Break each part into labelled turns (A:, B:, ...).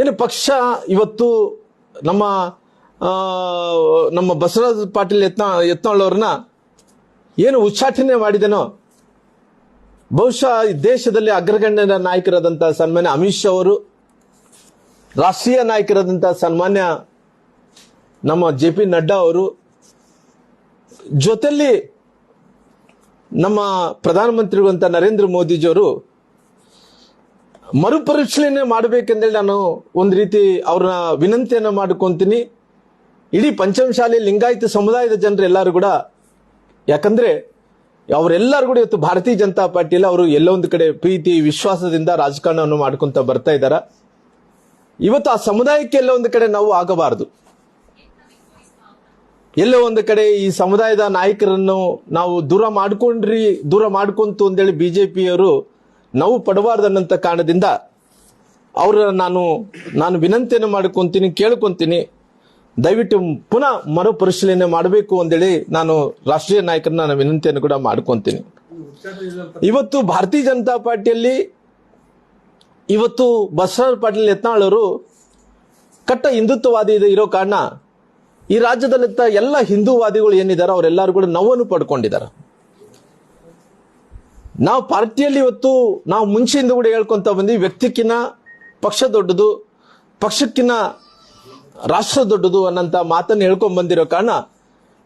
A: ಏನು ಪಕ್ಷ ಇವತ್ತು ನಮ್ಮ ನಮ್ಮ ಬಸವರಾಜ ಪಾಟೀಲ್ ಯತ್ನಾಳ್ ಅವ್ರನ್ನ ಏನು ಉಚ್ಚಾಟನೆ ಮಾಡಿದನೋ, ಬಹುಶಃ ಈ ದೇಶದಲ್ಲಿ ಅಗ್ರಗಣ್ಯ ನಾಯಕರಾದಂತಹ ಸನ್ಮಾನ್ಯ ಅಮಿತ್ ಶಾ ಅವರು, ರಾಷ್ಟ್ರೀಯ ನಾಯಕರಾದಂತಹ ಸನ್ಮಾನ್ಯ ನಮ್ಮ JP ನಡ್ಡಾ ಅವರು, ಜೊತೆಲಿ ನಮ್ಮ ಪ್ರಧಾನಮಂತ್ರಿಗಳಂತ ನರೇಂದ್ರ ಮೋದಿಜಿಯವರು ಮರುಪರಿಶೀಲನೆ ಮಾಡಬೇಕೆಂದೇಳಿ ನಾನು ಒಂದು ರೀತಿ ಅವ್ರನ್ನ ವಿನಂತಿಯನ್ನು ಮಾಡ್ಕೊಂತೀನಿ. ಇಡೀ ಪಂಚಮಶಾಲಿ ಲಿಂಗಾಯತ ಸಮುದಾಯದ ಜನರು ಎಲ್ಲರೂ ಕೂಡ, ಯಾಕಂದ್ರೆ ಅವರೆಲ್ಲರೂ ಕೂಡ ಇವತ್ತು ಭಾರತೀಯ ಜನತಾ ಪಾರ್ಟಿಯಲ್ಲಿ ಅವರು ಎಲ್ಲೋ ಒಂದು ಕಡೆ ಪ್ರೀತಿ ವಿಶ್ವಾಸದಿಂದ ರಾಜಕಾರಣವನ್ನು ಮಾಡ್ಕೊಂತ ಬರ್ತಾ ಇದ್ದಾರೆ. ಇವತ್ತು ಆ ಸಮುದಾಯಕ್ಕೆ ಎಲ್ಲೋ ಒಂದು ಕಡೆ ನಾವು ಆಗಬಾರದು. ಎಲ್ಲೋ ಒಂದು ಕಡೆ ಈ ಸಮುದಾಯದ ನಾಯಕರನ್ನು ನಾವು ದೂರ ಮಾಡ್ಕೊಂತು ಅಂತೇಳಿ ಬಿಜೆಪಿಯವರು ನಾವು ಪಡಬಾರ್ದನ್ನಂತ ಕಾರಣದಿಂದ ಅವ್ರ ನಾನು ವಿನಂತಿಯನ್ನು ಮಾಡ್ಕೊಂತೀನಿ, ಕೇಳ್ಕೊಂತೀನಿ, ದಯವಿಟ್ಟು ಪುನಃ ಮರುಪರಿಶೀಲನೆ ಮಾಡಬೇಕು ಅಂತೇಳಿ ನಾನು ರಾಷ್ಟ್ರೀಯ ನಾಯಕರನ್ನ ನಾನು ವಿನಂತಿಯನ್ನು ಕೂಡ ಮಾಡ್ಕೊಂತೀನಿ. ಇವತ್ತು ಭಾರತೀಯ ಜನತಾ ಪಾರ್ಟಿಯಲ್ಲಿ ಇವತ್ತು ಬಸವರಾಜ ಪಾಟೀಲ್ ಯತ್ನಾಳ್ ಅವರು ಕಟ್ಟ ಹಿಂದುತ್ವವಾದಿ ಇರೋ ಕಾರಣ ಈ ರಾಜ್ಯದಲ್ಲಿದ್ದ ಎಲ್ಲ ಹಿಂದೂವಾದಿಗಳು ಏನಿದ್ದಾರೆ ಅವರೆಲ್ಲರೂ ಕೂಡ ನೋವನ್ನು ಪಡ್ಕೊಂಡಿದ್ದಾರೆ. ನಾವು ಪಾರ್ಟಿಯಲ್ಲಿ ಇವತ್ತು ನಾವು ಮುಂಚೆಯಿಂದ ಕೂಡ ಹೇಳ್ಕೊಂತ ಬಂದ್ವಿ, ವ್ಯಕ್ತಿಕ್ಕಿನ್ನ ಪಕ್ಷ ದೊಡ್ಡದು, ಪಕ್ಷಕ್ಕಿನ್ನ ರಾಷ್ಟ್ರ ದೊಡ್ಡದು ಅನ್ನಂತ ಮಾತನ್ನು ಹೇಳ್ಕೊಂಡ್ ಬಂದಿರೋ ಕಾರಣ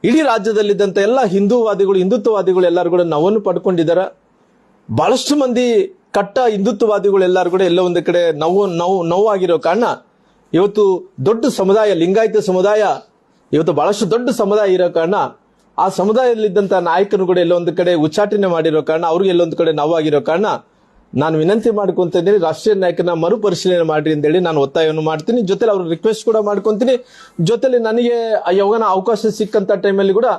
A: ಇಡೀ ರಾಜ್ಯದಲ್ಲಿದ್ದಂತ ಎಲ್ಲ ಹಿಂದುತ್ವವಾದಿಗಳು ಎಲ್ಲರೂ ಕೂಡ ನೋವನ್ನು ಪಡ್ಕೊಂಡಿದ್ದಾರೆ. ಬಹಳಷ್ಟು ಮಂದಿ ಕಟ್ಟ ಹಿಂದುತ್ವವಾದಿಗಳು ಎಲ್ಲರೂ ಕೂಡ ಎಲ್ಲ ಒಂದು ಕಡೆ ನೋವಾಗಿರೋ ಕಾರಣ ಇವತ್ತು ದೊಡ್ಡ ಸಮುದಾಯ ಲಿಂಗಾಯತ ಸಮುದಾಯ ಇವತ್ತು ಬಹಳಷ್ಟು ದೊಡ್ಡ ಸಮುದಾಯ ಇರೋ ಕಾರಣ ಆ ಸಮುದಾಯದಲ್ಲಿದ್ದಂತ ನಾಯಕರು ಕೂಡ ಎಲ್ಲೊಂದು ಕಡೆ ಉಚ್ಚಾಟನೆ ಮಾಡಿರೋ ಕಾರಣ ಅವ್ರಿಗೆ ಎಲ್ಲೊಂದು ಕಡೆ ನೋವಾಗಿರೋ ಕಾರಣ ನಾನು ವಿನಂತಿ ಮಾಡ್ಕೊಂತ ಇದ್ದೀನಿ, ರಾಷ್ಟ್ರೀಯ ನಾಯಕನ ಮರುಪರಿಶೀಲನೆ ಮಾಡ್ರಿ ಅಂತೇಳಿ ನಾನು ಒತ್ತಾಯವನ್ನು ಮಾಡ್ತೀನಿ. ಜೊತೆಲಿ ಅವ್ರ ರಿಕ್ವೆಸ್ಟ್ ಕೂಡ ಮಾಡ್ಕೊಂತೀನಿ. ಜೊತೆಲಿ ನನಗೆ ಯಾವಾಗ ಅವಕಾಶ ಸಿಕ್ಕಂತ ಟೈಮಲ್ಲಿ ಕೂಡ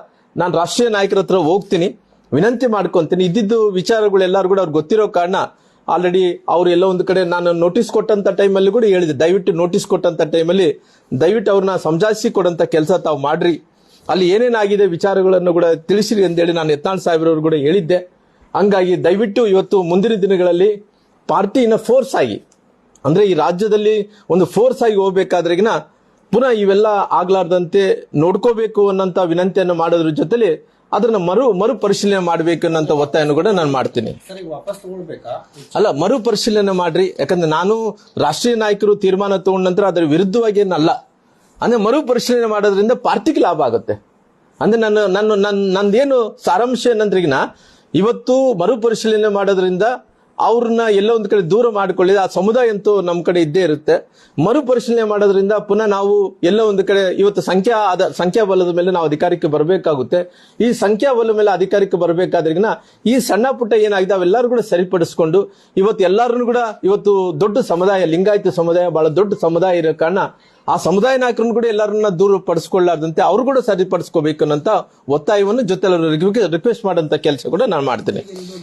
A: ನಾನು ರಾಷ್ಟ್ರೀಯ ನಾಯಕರ ಹತ್ರ ಹೋಗ್ತೀನಿ, ವಿನಂತಿ ಮಾಡ್ಕೊಂತೀನಿ. ಇದ್ದಿದ್ದು ವಿಚಾರಗಳೆಲ್ಲರೂ ಕೂಡ ಅವ್ರಿಗೆ ಗೊತ್ತಿರೋ ಕಾರಣ ಆಲ್ರೆಡಿ ಅವ್ರು ಎಲ್ಲೋ ಒಂದು ಕಡೆ ನಾನು ನೋಟಿಸ್ ಕೊಟ್ಟಂತ ಟೈಮಲ್ಲಿ ಕೂಡ ಹೇಳಿದೆ, ದಯವಿಟ್ಟು ನೋಟಿಸ್ ಕೊಟ್ಟಂತ ಟೈಮಲ್ಲಿ ದಯವಿಟ್ಟು ಅವ್ರನ್ನ ಸಮಜಾಯಿಸಿ ಕೊಡಂತ ಕೆಲಸ ತಾವು ಮಾಡ್ರಿ, ಅಲ್ಲಿ ಏನೇನಾಗಿದೆ ವಿಚಾರಗಳನ್ನು ಕೂಡ ತಿಳಿಸಿರಿ ಅಂತೇಳಿ ನಾನು ಯತ್ನಾಳ್ ಸಾಹೇಬ್ರವ್ರು ಕೂಡ ಹೇಳಿದ್ದೆ. ಹಂಗಾಗಿ ದಯವಿಟ್ಟು ಇವತ್ತು ಮುಂದಿನ ದಿನಗಳಲ್ಲಿ ಪಾರ್ಟಿನ ಫೋರ್ಸ್ ಆಗಿ, ಅಂದ್ರೆ ಈ ರಾಜ್ಯದಲ್ಲಿ ಒಂದು ಫೋರ್ಸ್ ಆಗಿ ಹೋಗ್ಬೇಕಾದ್ರೆಗಿನ ಪುನಃ ಇವೆಲ್ಲ ಆಗ್ಲಾರ್ದಂತೆ ನೋಡ್ಕೋಬೇಕು ಅನ್ನೋಂತ ವಿನಂತಿಯನ್ನು ಮಾಡೋದ್ರ ಜೊತೆಲಿ ಅದನ್ನ ಮರುಪರಿಶೀಲನೆ ಮಾಡಬೇಕು ಅನ್ನೋಂತ ಒತ್ತಾಯವನ್ನು ಕೂಡ ನಾನು ಮಾಡ್ತೀನಿ. ಅಲ್ಲ, ಮರುಪರಿಶೀಲನೆ ಮಾಡ್ರಿ, ಯಾಕಂದ್ರೆ ನಾನು ರಾಷ್ಟ್ರೀಯ ನಾಯಕರು ತೀರ್ಮಾನ ತಗೊಂಡ ನಂತರ ಅದರ ವಿರುದ್ಧವಾಗಿ ಏನಲ್ಲ, ಅಂದ್ರೆ ಮರುಪರಿಶೀಲನೆ ಮಾಡೋದ್ರಿಂದ ಪಾರ್ಟಿಗೆ ಲಾಭ ಆಗುತ್ತೆ. ಅಂದ್ರೆ ನಂದೇನು ಸಾರಾಂಶ ಏನಂದ್ರಿಗಿನ ಇವತ್ತು ಮರುಪರಿಶೀಲನೆ ಮಾಡೋದ್ರಿಂದ ಅವ್ರನ್ನ ಎಲ್ಲೋ ಒಂದು ಕಡೆ ದೂರ ಮಾಡಿಕೊಳ್ಳಿದ ಆ ಸಮುದಾಯ ಅಂತೂ ನಮ್ಮ ಕಡೆ ಇದ್ದೇ ಇರುತ್ತೆ. ಮರುಪರಿಶೀಲನೆ ಮಾಡೋದ್ರಿಂದ ಪುನಃ ನಾವು ಎಲ್ಲೋ ಒಂದು ಕಡೆ ಇವತ್ತು ಸಂಖ್ಯಾಬಲದ ಮೇಲೆ ನಾವು ಅಧಿಕಾರಕ್ಕೆ ಬರಬೇಕಾಗುತ್ತೆ. ಈ ಸಂಖ್ಯಾಬಲ ಮೇಲೆ ಅಧಿಕಾರಕ್ಕೆ ಬರಬೇಕಾದ್ರಿಗಿನ ಈ ಸಣ್ಣ ಪುಟ್ಟ ಏನಾಗಿದೆ ಅವೆಲ್ಲರೂ ಕೂಡ ಸರಿಪಡಿಸಿಕೊಂಡು ಇವತ್ತು ಎಲ್ಲರನ್ನು ಕೂಡ ಇವತ್ತು ದೊಡ್ಡ ಸಮುದಾಯ ಲಿಂಗಾಯತ ಸಮುದಾಯ ಬಹಳ ದೊಡ್ಡ ಸಮುದಾಯ ಇರೋ ಕಾರಣ ಆ ಸಮುದಾಯ ನಾಯಕರನ್ನು ಕೂಡ ಎಲ್ಲರನ್ನ ದೂರ ಪಡಿಸ್ಕೊಳ್ಳಾರ್ದಂತೆ ಅವರು ಕೂಡ ಸರಿಪಡಿಸ್ಕೋಬೇಕು ಅನ್ನೋಂತ ಒತ್ತಾಯವನ್ನು ಜೊತೆ ರಿಕ್ವೆಸ್ಟ್ ಮಾಡೋಂತ ಕೆಲಸ ಕೂಡ ನಾನು ಮಾಡ್ತೀನಿ.